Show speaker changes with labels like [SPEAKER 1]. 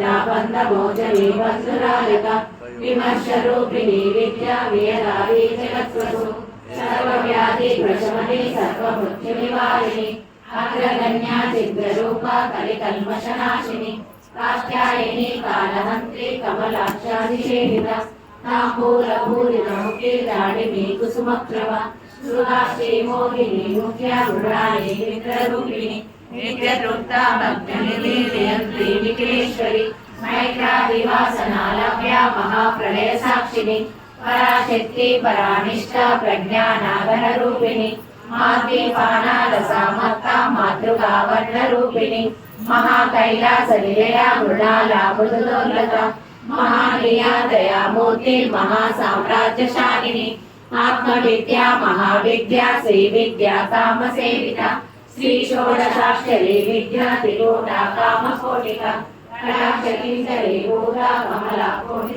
[SPEAKER 1] विद्या बन्धमोचने बन्धुरालक विमर्शरूपिणी विद्या वेदारी जगत्वसु सर्वव्याधि प्रशमने सर्वमृत्युनिवारिणि अग्रगण्या चिद्रूपा कलिकल्मषनाशिनि कात्यायनी कालहन्त्री कमलाक्षाधिशेषिता ताम्बूलभूरितमुखे दाडिनी कुसुमप्रभा सुधाश्री मोहिनी मुख्या मृणाली मित्ररूपिणी नित्यतृप्तामग्निलीलयन्त्री निखिलेश्वरी मैत्रादिवासनालव्या महाप्रलय साक्षिणी पराशक्ति परानिष्ठा प्रज्ञानागररूपिणी माद्रीपानालसामत्ता मातृका वर्णरूपिणी महाकैलासनिलया मृणाला मृदुदोर्लता महानिया दयामूर्ति महासाम्राज्यशालिनी आत्मविद्या महाविद्या श्रीविद्या कामसेविता श्री षोडशाक्षरी विद्या त्रिलोटा कामकोटिका कटाक्षकिंकरी भूता कमला कोटि